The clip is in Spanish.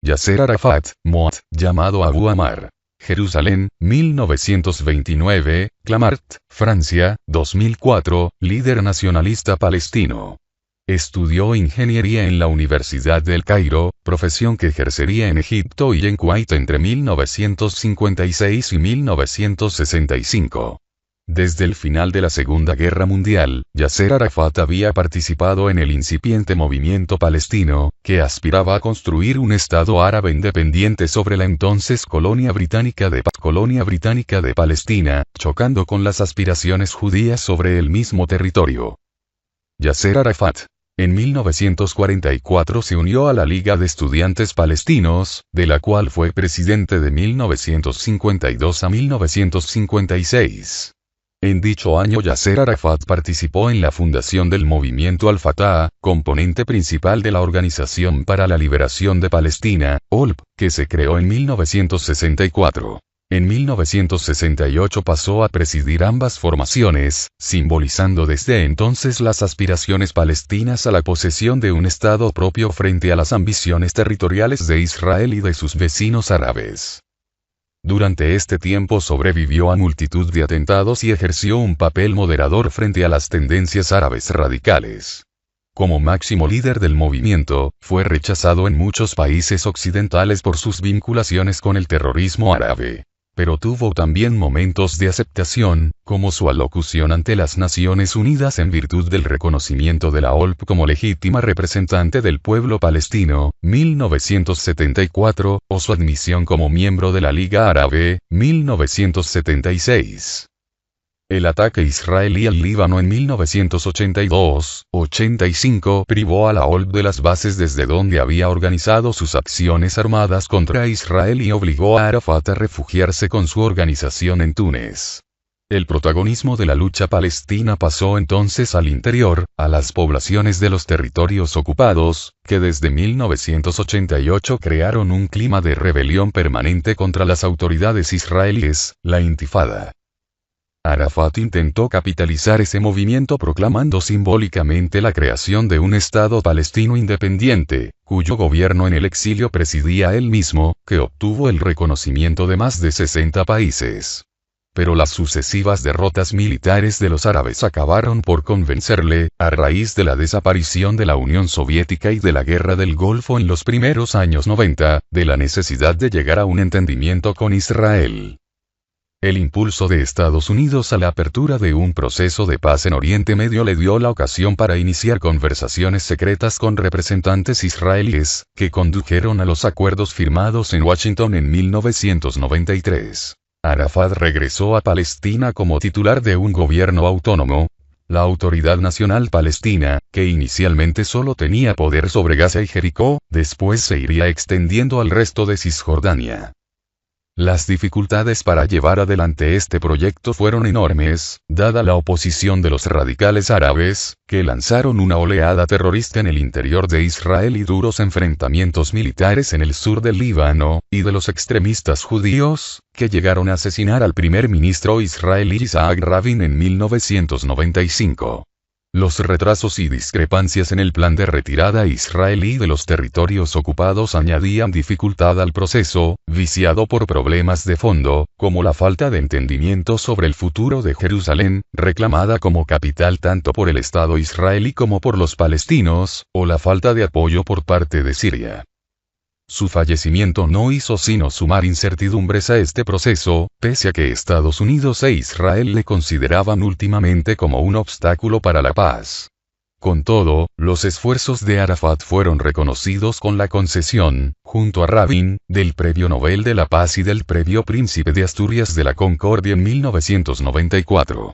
Yasser Arafat, Moat, llamado Abu Ammar. Jerusalén, 1929, Clamart, Francia, 2004, líder nacionalista palestino. Estudió ingeniería en la Universidad del Cairo, profesión que ejercería en Egipto y en Kuwait entre 1956 y 1965. Desde el final de la Segunda Guerra Mundial, Yasser Arafat había participado en el incipiente movimiento palestino, que aspiraba a construir un Estado árabe independiente sobre la entonces colonia británica de Palestina, chocando con las aspiraciones judías sobre el mismo territorio. Yasser Arafat, en 1944 se unió a la Liga de Estudiantes Palestinos, de la cual fue presidente de 1952 a 1956. En dicho año Yasser Arafat participó en la fundación del movimiento Al-Fatah, componente principal de la Organización para la Liberación de Palestina, OLP, que se creó en 1964. En 1968 pasó a presidir ambas formaciones, simbolizando desde entonces las aspiraciones palestinas a la posesión de un Estado propio frente a las ambiciones territoriales de Israel y de sus vecinos árabes. Durante este tiempo sobrevivió a multitud de atentados y ejerció un papel moderador frente a las tendencias árabes radicales. Como máximo líder del movimiento, fue rechazado en muchos países occidentales por sus vinculaciones con el terrorismo árabe. Pero tuvo también momentos de aceptación, como su alocución ante las Naciones Unidas en virtud del reconocimiento de la OLP como legítima representante del pueblo palestino, 1974, o su admisión como miembro de la Liga Árabe, 1976. El ataque israelí al Líbano en 1982-85 privó a la OLP de las bases desde donde había organizado sus acciones armadas contra Israel y obligó a Arafat a refugiarse con su organización en Túnez. El protagonismo de la lucha palestina pasó entonces al interior, a las poblaciones de los territorios ocupados, que desde 1988 crearon un clima de rebelión permanente contra las autoridades israelíes, la Intifada. Arafat intentó capitalizar ese movimiento proclamando simbólicamente la creación de un Estado palestino independiente, cuyo gobierno en el exilio presidía él mismo, que obtuvo el reconocimiento de más de 60 países. Pero las sucesivas derrotas militares de los árabes acabaron por convencerle, a raíz de la desaparición de la Unión Soviética y de la Guerra del Golfo en los primeros años 90, de la necesidad de llegar a un entendimiento con Israel. El impulso de Estados Unidos a la apertura de un proceso de paz en Oriente Medio le dio la ocasión para iniciar conversaciones secretas con representantes israelíes, que condujeron a los acuerdos firmados en Washington en 1993. Arafat regresó a Palestina como titular de un gobierno autónomo, la Autoridad Nacional Palestina, que inicialmente solo tenía poder sobre Gaza y Jericó, después se iría extendiendo al resto de Cisjordania. Las dificultades para llevar adelante este proyecto fueron enormes, dada la oposición de los radicales árabes, que lanzaron una oleada terrorista en el interior de Israel y duros enfrentamientos militares en el sur del Líbano, y de los extremistas judíos, que llegaron a asesinar al primer ministro israelí Isaac Rabin en 1995. Los retrasos y discrepancias en el plan de retirada israelí de los territorios ocupados añadían dificultad al proceso, viciado por problemas de fondo, como la falta de entendimiento sobre el futuro de Jerusalén, reclamada como capital tanto por el Estado israelí como por los palestinos, o la falta de apoyo por parte de Siria. Su fallecimiento no hizo sino sumar incertidumbres a este proceso, pese a que Estados Unidos e Israel le consideraban últimamente como un obstáculo para la paz. Con todo, los esfuerzos de Arafat fueron reconocidos con la concesión, junto a Rabin, del Premio Nobel de la Paz y del Premio Príncipe de Asturias de la Concordia en 1994.